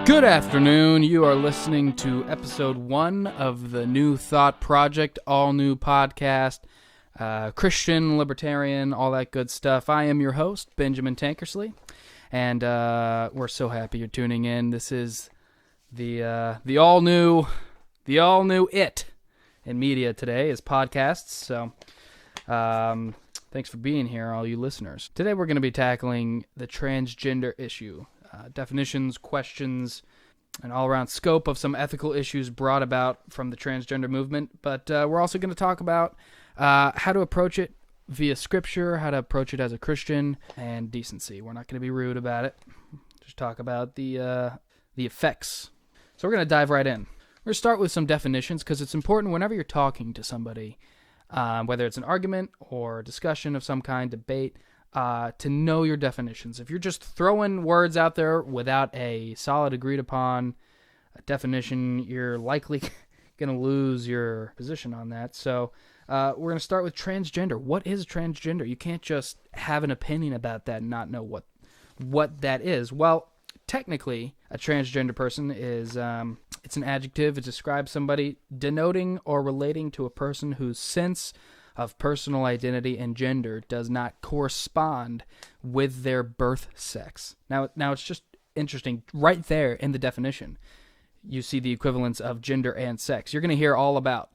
Good afternoon. You are listening to episode 1 of the New Thought Project, all new podcast, Christian, libertarian, all that good stuff. I am your host, Benjamin Tankersley, and we're so happy you're tuning in. This is the all new it in media today is podcasts. So thanks for being here, all you listeners. Today we're going to be tackling the transgender issue. Definitions, questions, and all-around scope of some ethical issues brought about from the transgender movement. But we're also going to talk about how to approach it via Scripture, how to approach it as a Christian, and decency. We're not going to be rude about it. Just talk about the effects. So we're going to dive right in. We're going to start with some definitions because it's important whenever you're talking to somebody, whether it's an argument or discussion of some kind, debate, to know your definitions. If you're just throwing words out there without a solid agreed upon definition, you're likely going to lose your position on that. So we're going to start with transgender. What is transgender? You can't just have an opinion about that and not know what that is. Well, technically, a transgender person is it's an adjective. It describes somebody denoting or relating to a person whose sense of personal identity and gender does not correspond with their birth sex. Now it's just interesting. Right there in the definition, you see the equivalence of gender and sex. You're going to hear all about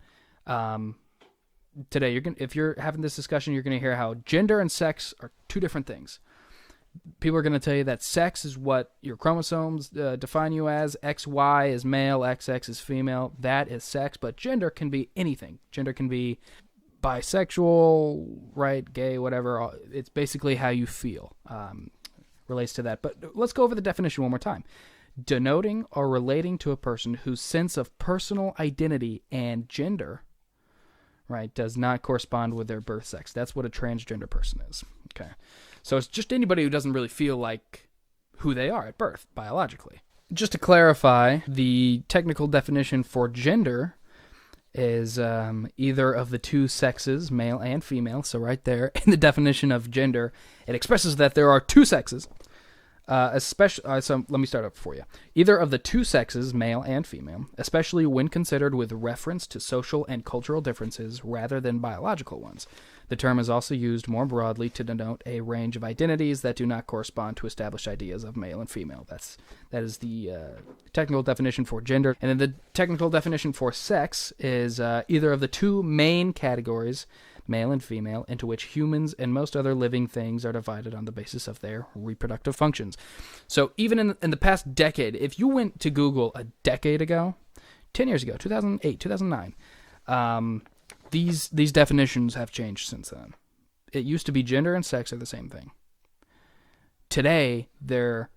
today. If you're having this discussion, you're going to hear how gender and sex are two different things. People are going to tell you that sex is what your chromosomes define you as. XY is male, XX is female. That is sex, but gender can be anything. Gender can be bisexual, right, gay, whatever. It's basically how you feel relates to that. But let's go over the definition one more time. Denoting or relating to a person whose sense of personal identity and gender, right, does not correspond with their birth sex. That's what a transgender person is. Okay. So it's just anybody who doesn't really feel like who they are at birth, biologically. Just to clarify, the technical definition for gender is either of the two sexes, male and female. So right there in the definition of gender, it expresses that there are two sexes. So let me start up for you. Either of the two sexes, male and female, especially when considered with reference to social and cultural differences rather than biological ones. The term is also used more broadly to denote a range of identities that do not correspond to established ideas of male and female. That is the technical definition for gender. And then the technical definition for sex is either of the two main categories, male and female, into which humans and most other living things are divided on the basis of their reproductive functions. So even in the past decade, if you went to Google a decade ago, 10 years ago, 2008, 2009, these definitions have changed since then. It used to be gender and sex are the same thing. Today, they're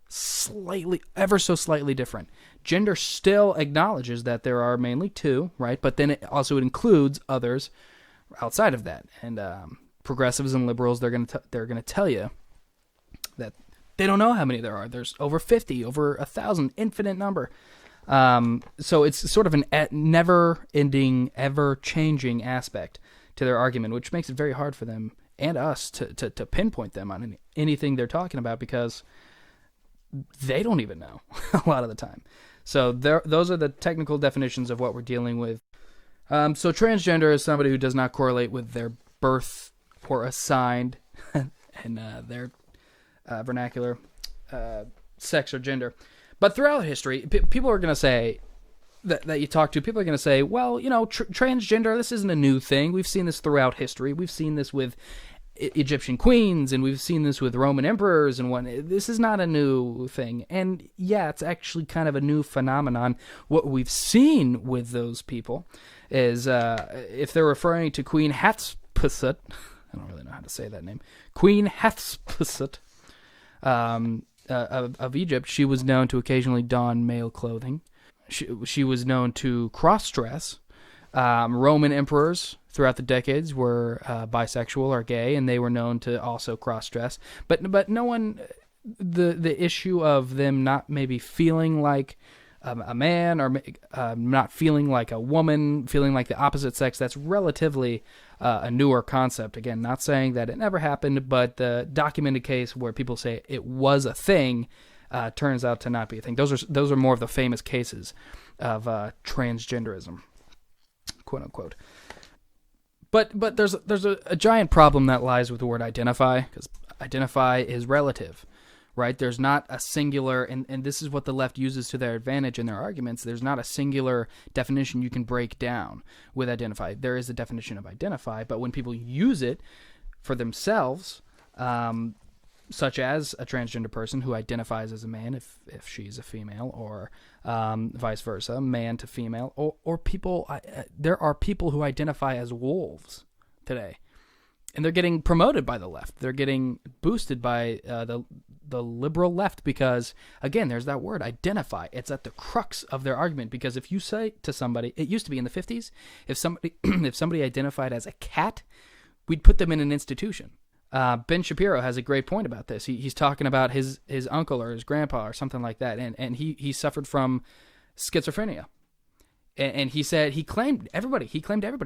ever so slightly different. Gender still acknowledges that there are mainly two, right? But then it includes others outside of that. And progressives and liberals, they're gonna tell you that they don't know how many there are. There's over 50, over 1,000, infinite number. So it's sort of an never-ending, ever-changing aspect to their argument, which makes it very hard for them and us to pinpoint them on anything they're talking about because they don't even know a lot of the time. So those are the technical definitions of what we're dealing with. So transgender is somebody who does not correlate with their birth or assigned in their vernacular sex or gender. But throughout history, people are going to say that you talk to, people are going to say, well, transgender, this isn't a new thing. We've seen this throughout history. We've seen this with Egyptian queens, and we've seen this with Roman emperors, and this is not a new thing. And yeah, it's actually kind of a new phenomenon. What we've seen with those people is, if they're referring to Queen Hatshepsut, I don't really know how to say that name, Queen Hatshepsut, of Egypt, she was known to occasionally don male clothing. She was known to cross-dress. Roman emperors throughout the decades were bisexual or gay, and they were known to also cross-dress. But no one, the issue of them not maybe feeling like a man or not feeling like a woman, feeling like the opposite sex, that's relatively a newer concept. Again, not saying that it never happened, but the documented case where people say it was a thing turns out to not be a thing. Those are more of the famous cases of transgenderism, quote unquote. But there's a giant problem that lies with the word identify, because identify is relative, right? There's not a singular, and this is what the left uses to their advantage in their arguments. There's not a singular definition you can break down with identify. There is a definition of identify, but when people use it for themselves, such as a transgender person who identifies as a man if she's a female, or vice versa, man to female, or people, there are people who identify as wolves today, and they're getting promoted by the left. They're getting boosted by the liberal left because, again, there's that word, identify. It's at the crux of their argument, because if you say to somebody, it used to be in the 50s, if somebody identified as a cat, we'd put them in an institution. Ben Shapiro has a great point about this. He's talking about his uncle or his grandpa or something like that, and he suffered from schizophrenia, and he said he claimed everybody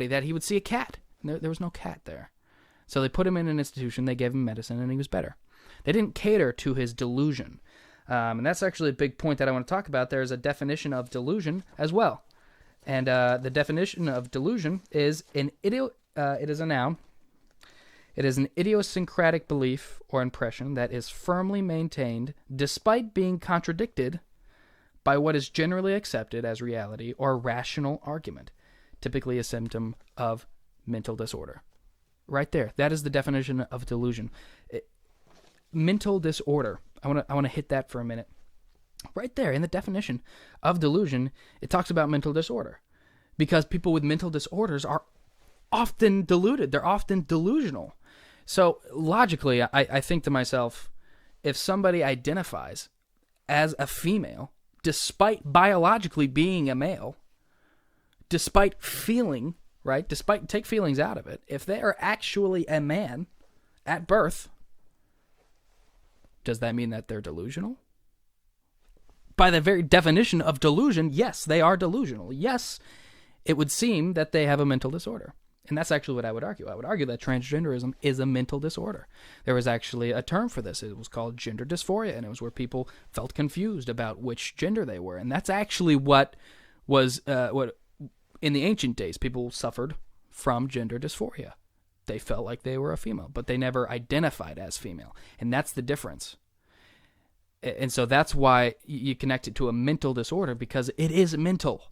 that he would see a cat. There was no cat there, so they put him in an institution. They gave him medicine, and he was better. They didn't cater to his delusion, and that's actually a big point that I want to talk about. There's a definition of delusion as well, and the definition of delusion is it is a noun. It is an idiosyncratic belief or impression that is firmly maintained despite being contradicted by what is generally accepted as reality or rational argument, typically a symptom of mental disorder. Right there. That is the definition of delusion. Mental disorder. I want to hit that for a minute. Right there in the definition of delusion, it talks about mental disorder, because people with mental disorders are often deluded. They're often delusional. So logically, I think to myself, if somebody identifies as a female, despite biologically being a male, despite feeling, right, take feelings out of it, if they are actually a man at birth, does that mean that they're delusional? By the very definition of delusion, yes, they are delusional. Yes, it would seem that they have a mental disorder. And that's actually what I would argue. I would argue that transgenderism is a mental disorder. There was actually a term for this. It was called gender dysphoria, and it was where people felt confused about which gender they were. And that's actually what was what in the ancient days people suffered from gender dysphoria. They felt like they were a female, but they never identified as female. And that's the difference. And so that's why you connect it to a mental disorder, because it is mental.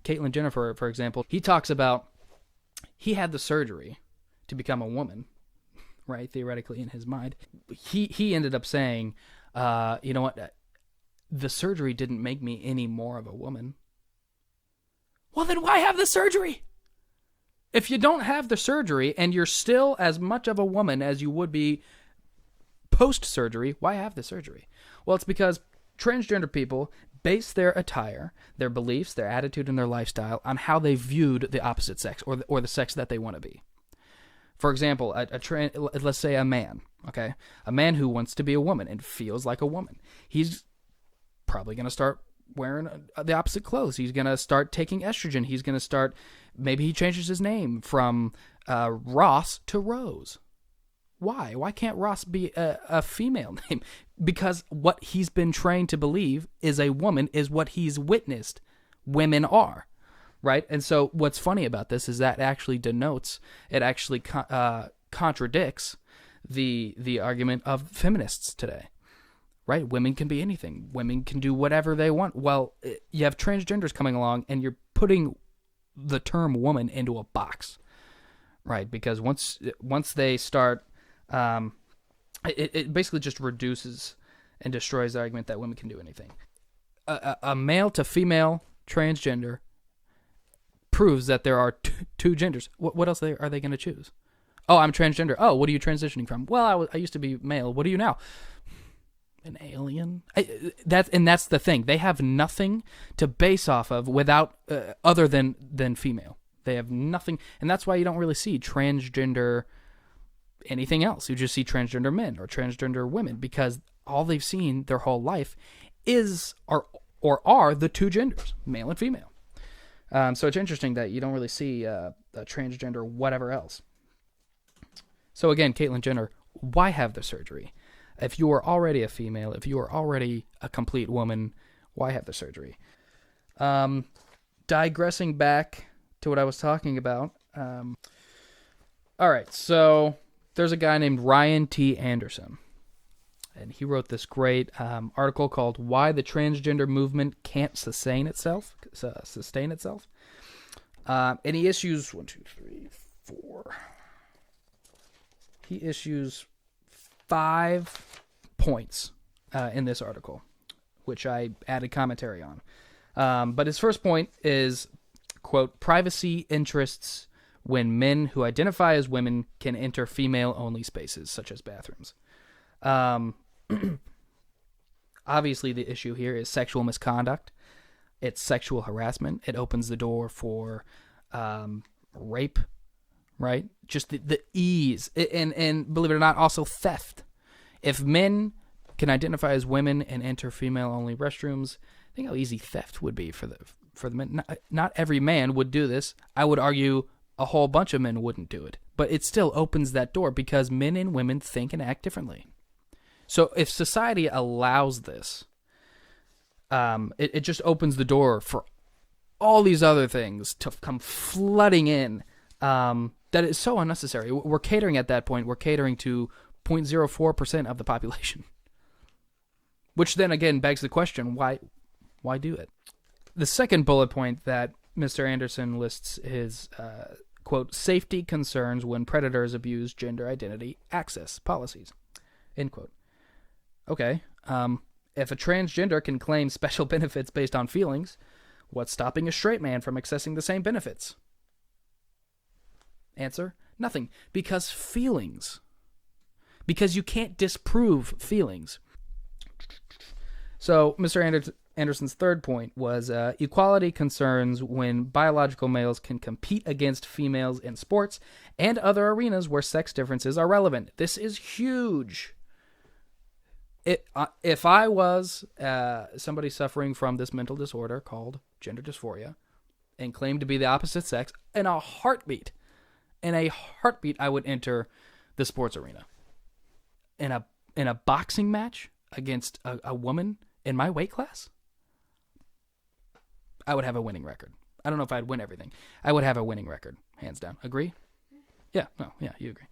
Caitlyn Jenner, for example, he talks about he had the surgery to become a woman, right? Theoretically, in his mind, he ended up saying, "You know what? The surgery didn't make me any more of a woman." Well, then why have the surgery? If you don't have the surgery and you're still as much of a woman as you would be post-surgery, why have the surgery? Well, it's because transgender people base their attire, their beliefs, their attitude, and their lifestyle on how they viewed the opposite sex, or the sex that they want to be. For example, let's say a man, okay? A man who wants to be a woman and feels like a woman. He's probably going to start wearing the opposite clothes. He's going to start taking estrogen. He's going to start, maybe he changes his name from Ross to Rose. Why? Why can't Ross be a female name? Because what he's been trained to believe is a woman is what he's witnessed women are, right? And so what's funny about this is that actually contradicts the argument of feminists today, right? Women can be anything. Women can do whatever they want. Well, you have transgenders coming along, and you're putting the term woman into a box, right? Because once they start... it basically just reduces and destroys the argument that women can do anything. A male to female transgender proves that there are two genders. What else are they going to choose? Oh, I'm transgender. Oh, what are you transitioning from? Well, I used to be male. What are you now? An alien? That's the thing. They have nothing to base off of without other than female. They have nothing, and that's why you don't really see transgender anything else. You just see transgender men or transgender women, because all they've seen their whole life is or are the two genders, male and female. So it's interesting that you don't really see a transgender whatever else. So again, Caitlyn Jenner, why have the surgery? If you are already a female, if you are already a complete woman, why have the surgery? Digressing back to what I was talking about. All right, so there's a guy named Ryan T. Anderson, and he wrote this great article called "Why the Transgender Movement Can't Sustain Itself." And he issues 1, 2, 3, 4. He issues 5 points in this article, which I added commentary on. But his first point is, quote, privacy interests when men who identify as women can enter female-only spaces, such as bathrooms. Obviously, the issue here is sexual misconduct. It's sexual harassment. It opens the door for rape, right? Just the ease. And believe it or not, also theft. If men can identify as women and enter female-only restrooms, think how easy theft would be for the men. Not every man would do this. I would argue a whole bunch of men wouldn't do it. But it still opens that door because men and women think and act differently. So if society allows this, it just opens the door for all these other things to come flooding in that is so unnecessary. We're catering at that point. We're catering to 0.04% of the population. Which then again begs the question, why do it? The second bullet point that Mr. Anderson lists is, quote, safety concerns when predators abuse gender identity access policies, end quote. Okay, if a transgender can claim special benefits based on feelings, what's stopping a straight man from accessing the same benefits? Answer, nothing. Because feelings. Because you can't disprove feelings. So, Mr. Anderson's third point was equality concerns when biological males can compete against females in sports and other arenas where sex differences are relevant. This is huge. If I was somebody suffering from this mental disorder called gender dysphoria and claimed to be the opposite sex, in a heartbeat, I would enter the sports arena. In a boxing match against a woman in my weight class, I would have a winning record. I don't know if I'd win everything. I would have a winning record, hands down. Agree? Yeah, no, yeah, you agree.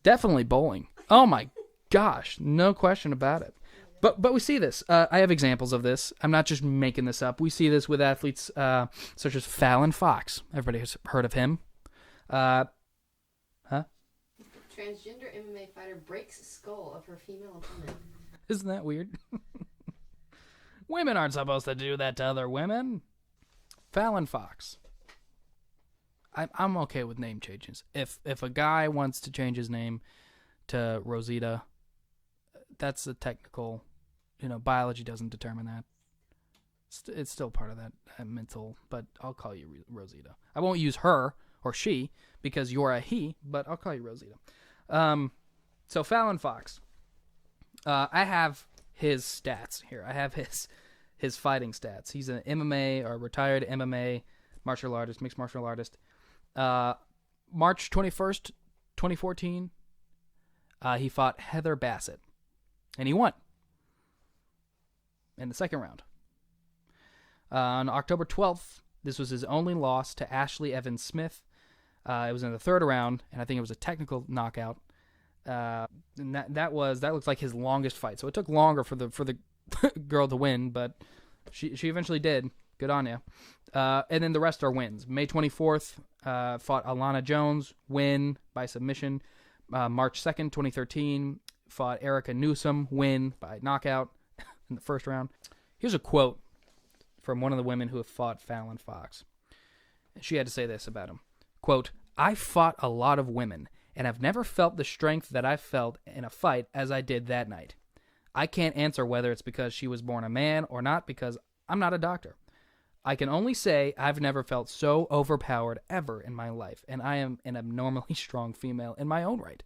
Definitely bowling. Oh my gosh, no question about it. But we see this. I have examples of this. I'm not just making this up. We see this with athletes such as Fallon Fox. Everybody has heard of him. Huh? Transgender MMA fighter breaks skull of her female opponent. Isn't that weird? Women aren't supposed to do that to other women. Fallon Fox. I'm okay with name changes. If a guy wants to change his name to Rosita, that's a technical, biology doesn't determine that. It's still part of that mental, but I'll call you Rosita. I won't use her or she because you're a he, but I'll call you Rosita. So Fallon Fox. I have his stats here. I have his fighting stats. He's an MMA or retired MMA martial artist, mixed martial artist. March 21st, 2014, he fought Heather Bassett, and he won in the second round. On October 12th, this was his only loss to Ashley Evans Smith. It was in the third round, and I think it was a technical knockout. And that looks like his longest fight. So it took longer for the girl to win, but she eventually did. Good on you. And then the rest are wins. May 24th, fought Alana Jones, win by submission. March 2nd, 2013, fought Erica Newsom, win by knockout in the first round. Here's a quote from one of the women who have fought Fallon Fox. She had to say this about him. Quote, I fought a lot of women, and I've never felt the strength that I felt in a fight as I did that night. I can't answer whether it's because she was born a man or not because I'm not a doctor. I can only say I've never felt so overpowered ever in my life, and I am an abnormally strong female in my own right.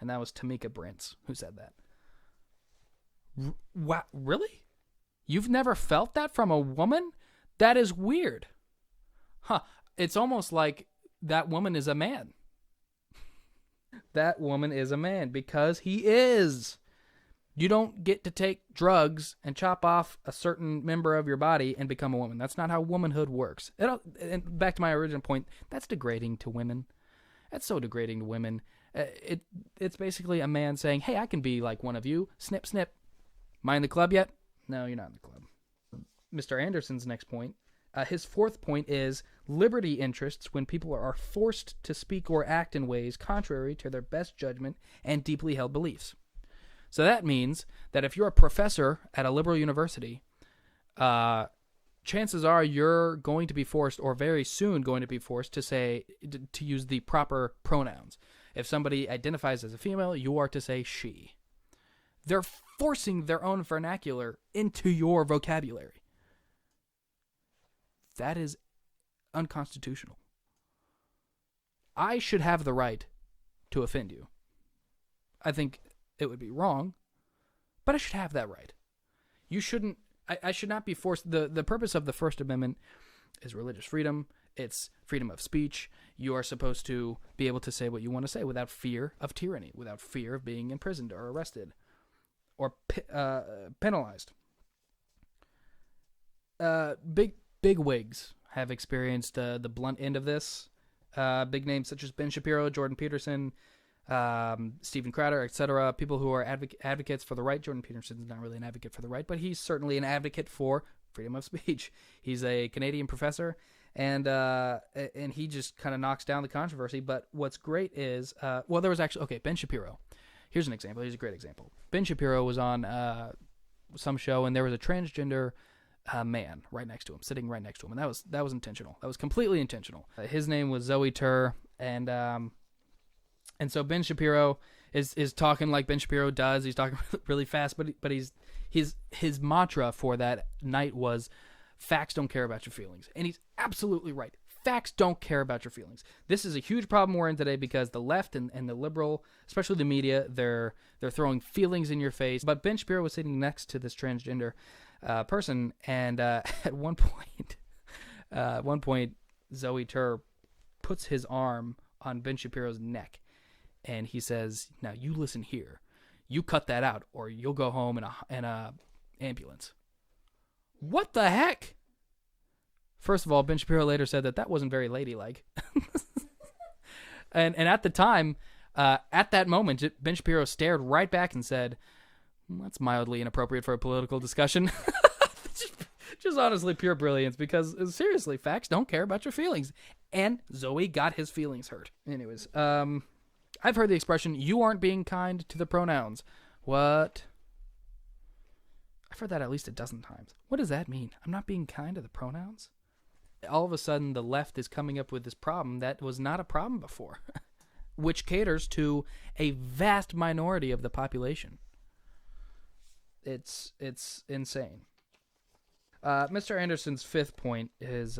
And that was Tamika Brintz who said that. Wow, really? You've never felt that from a woman? That is weird. Huh. It's almost like that woman is a man. That woman is a man because he is. You don't get to take drugs and chop off a certain member of your body and become a woman. That's not how womanhood works. And back to my original point, that's degrading to women. That's so degrading to women. It's basically a man saying, hey, I can be like one of you. Snip, snip. Am I in the club yet? No, you're not in the club. Mr. Anderson's next point. His fourth point is liberty interests when people are forced to speak or act in ways contrary to their best judgment and deeply held beliefs. So that means that if you're a professor at a liberal university, chances are you're going to be forced, or very soon going to be forced, to use the proper pronouns. If somebody identifies as a female, you are to say she. They're forcing their own vernacular into your vocabulary. That is unconstitutional. I should have the right to offend you. I think it would be wrong, but I should have that right. You shouldn't. I should not be forced. The purpose of the First Amendment is religious freedom. It's freedom of speech. You are supposed to be able to say what you want to say without fear of tyranny, without fear of being imprisoned or arrested or penalized. Big wigs have experienced the blunt end of this. Big names such as Ben Shapiro, Jordan Peterson, Stephen Crowder, etc. People who are advocates for the right. Jordan Peterson's not really an advocate for the right, but he's certainly an advocate for freedom of speech. He's a Canadian professor, and he just kind of knocks down the controversy. But what's great is, there was actually, Ben Shapiro. Here's an example. Here's a great example. Ben Shapiro was on some show, and there was a transgender man right next to him, sitting right next to him, and that was intentional. That was completely intentional. His name was Zoe Tur, and so Ben Shapiro is talking like Ben Shapiro does. He's talking really fast, but his mantra for that night was, "Facts don't care about your feelings," and he's absolutely right. Facts don't care about your feelings. This is a huge problem we're in today because the left and the liberal, especially the media, they're throwing feelings in your face. But Ben Shapiro was sitting next to this transgender person, and at one point, Zoe Tur puts his arm on Ben Shapiro's neck, and he says, "Now you listen here. You cut that out, or you'll go home in a ambulance." What the heck? First of all, Ben Shapiro later said that wasn't very ladylike. and at the time, at that moment, Ben Shapiro stared right back and said, "That's mildly inappropriate for a political discussion." Just honestly pure brilliance, because seriously, facts don't care about your feelings. And Zoe got his feelings hurt. Anyways, I've heard the expression, "you aren't being kind to the pronouns." What? I've heard that at least a dozen times. What does that mean? I'm not being kind to the pronouns? All of a sudden, the left is coming up with this problem that was not a problem before, which caters to a vast minority of the population. It's insane. Mr. Anderson's fifth point is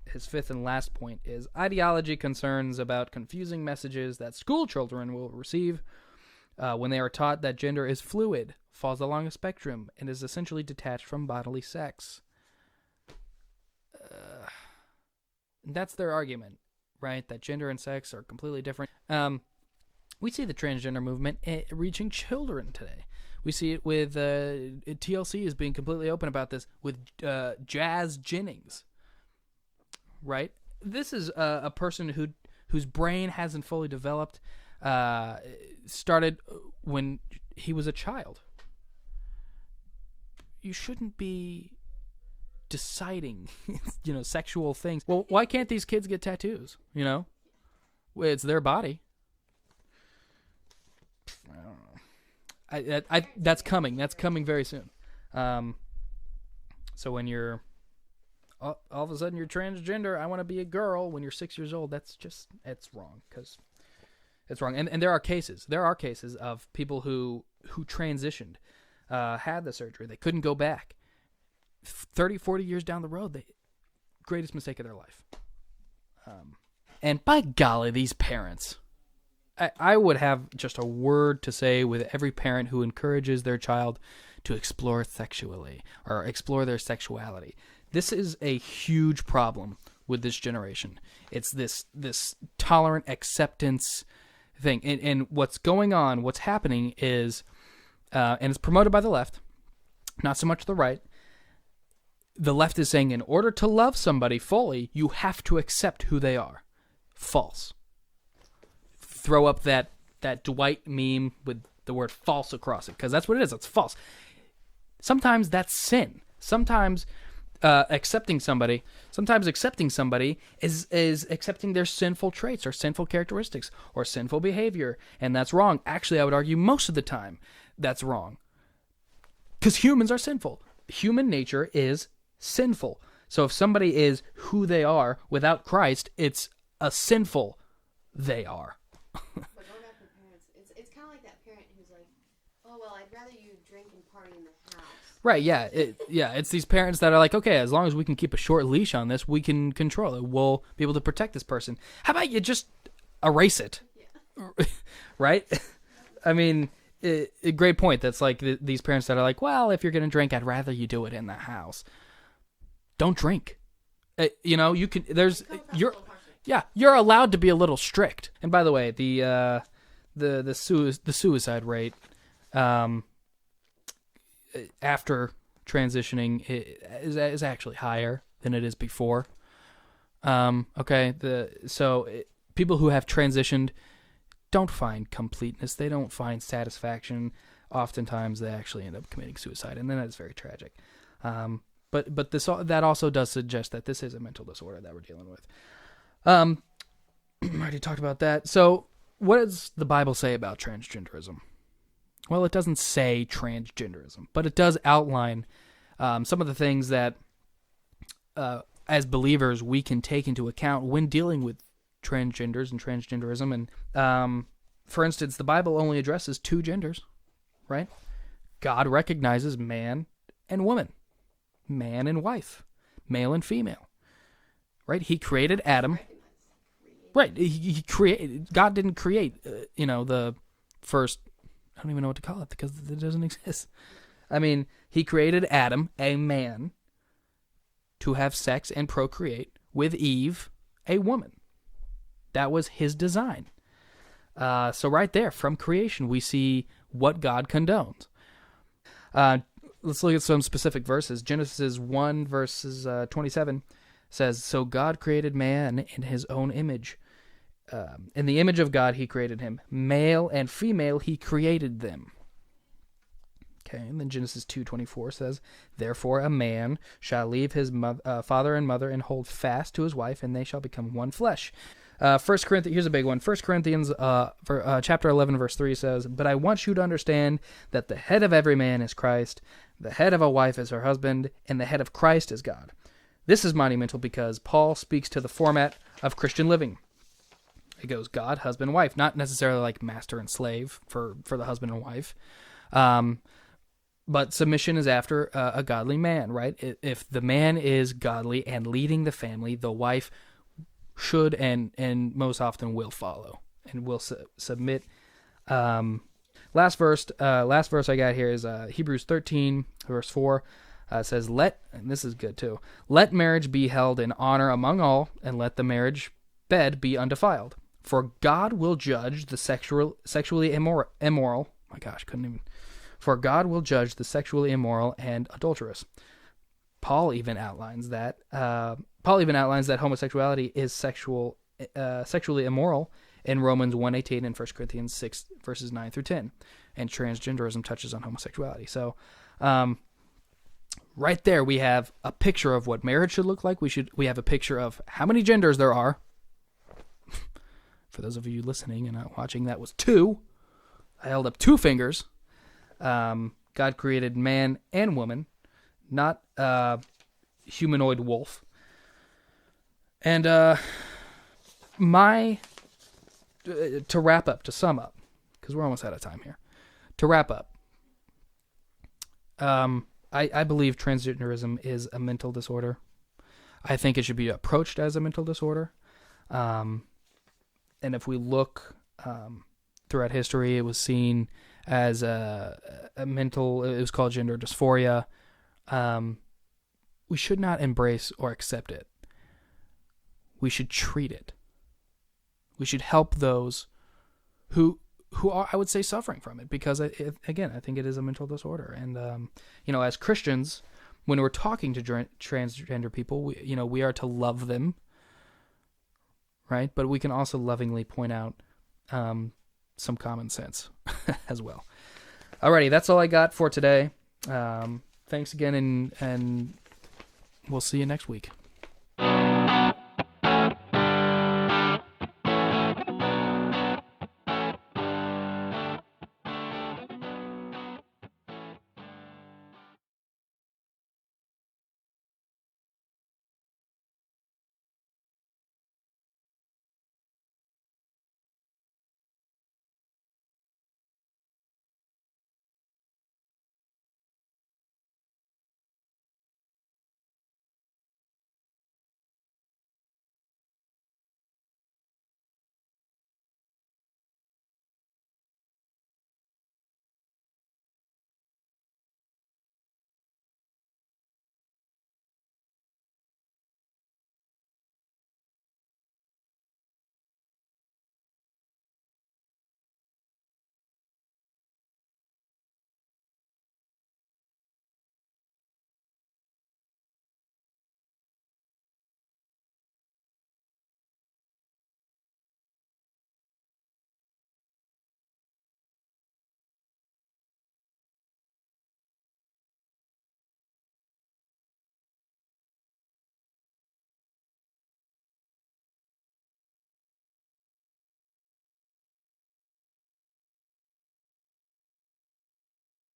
his fifth and last point is ideology concerns about confusing messages that school children will receive when they are taught that gender is fluid, falls along a spectrum, and is essentially detached from bodily sex. That's their argument, right? That gender and sex are completely different. We see the transgender movement reaching children today. We see it with TLC is being completely open about this with Jazz Jennings, right? This is a person whose brain hasn't fully developed, started when he was a child. You shouldn't be deciding, sexual things. Well, why can't these kids get tattoos? It's their body. I don't know. That's coming. That's coming very soon. So when you're all of a sudden you're transgender, I want to be a girl. When you're 6 years old, it's wrong, because it's wrong. And there are cases of people who transitioned, had the surgery, they couldn't go back. 30, 40 years down the road, the greatest mistake of their life. And by golly, these parents. I would have just a word to say with every parent who encourages their child to explore sexually or explore their sexuality. This is a huge problem with this generation. It's this tolerant acceptance thing. And what's going on, what's happening is and it's promoted by the left, not so much the right. The left is saying in order to love somebody fully, you have to accept who they are. False. Throw up that Dwight meme with the word false across it, because that's what it is. It's false. Sometimes that's sin. Sometimes accepting somebody is accepting their sinful traits or sinful characteristics or sinful behavior, and that's wrong. Actually, I would argue most of the time that's wrong, because humans are sinful. Human nature is sinful. So if somebody is who they are without Christ, it's a sinful they are. But going back to parents, it's kind of like that parent who's like, oh, well, I'd rather you drink and party in the house. Right, yeah. It's these parents that are like, okay, as long as we can keep a short leash on this, we can control it. We'll be able to protect this person. How about you just erase it? Yeah. Right? I mean, a great point. That's like these parents that are like, well, if you're going to drink, I'd rather you do it in the house. Don't drink. You can, you're allowed to be a little strict. And by the way, the suicide rate, after transitioning is actually higher than it is before. People who have transitioned don't find completeness. They don't find satisfaction. Oftentimes, they actually end up committing suicide, and then that's very tragic. But that also does suggest that this is a mental disorder that we're dealing with. I already talked about that. So, what does the Bible say about transgenderism? Well, it doesn't say transgenderism, but it does outline some of the things that, as believers, we can take into account when dealing with transgenders and transgenderism. And, for instance, the Bible only addresses two genders, right? God recognizes man and woman, man and wife, male and female, right? He created Adam. Right. He created. God didn't create, the first. I don't even know what to call it because it doesn't exist. I mean, he created Adam, a man, to have sex and procreate with Eve, a woman. That was his design. So right there, from creation, we see what God condones. Let's look at some specific verses. Genesis 1, verses 27 says, so God created man in his own image. In the image of God, he created him. Male and female, he created them. Okay, and then Genesis 2:24 says, therefore a man shall leave his father and mother and hold fast to his wife, and they shall become one flesh. 1 Corinthians, here's a big one. 1 Corinthians chapter 11, verse 3 says, but I want you to understand that the head of every man is Christ, the head of a wife is her husband, and the head of Christ is God. This is monumental because Paul speaks to the format of Christian living. It goes God, husband, wife, not necessarily like master and slave for the husband and wife. But submission is after a godly man, right? If the man is godly and leading the family, the wife should and most often will follow and will submit. Last verse I got here is Hebrews 13, verse 4. Says, and this is good too, let marriage be held in honor among all, and let the marriage bed be undefiled. For God will judge the sexually immoral. My gosh, couldn't even. For God will judge the sexually immoral and adulterous. Paul even outlines that homosexuality is sexually immoral in Romans 1:18 and 1 Corinthians 6 verses 9 through 10. And transgenderism touches on homosexuality. So, right there we have a picture of what marriage should look like. We have a picture of how many genders there are. For those of you listening and not watching, that was 2. I held up 2 fingers. God created man and woman, not humanoid wolf. And to wrap up, to sum up, because we're almost out of time here. To wrap up, I believe transgenderism is a mental disorder. I think it should be approached as a mental disorder. And if we look throughout history, it was seen as a mental, it was called gender dysphoria. We should not embrace or accept it. We should treat it. We should help those who who are, I would say, suffering from it, because again, I think it is a mental disorder. And as Christians, when we're talking to transgender people, we are to love them, right? But we can also lovingly point out some common sense as well. Alrighty, that's all I got for today. Thanks again, and we'll see you next week.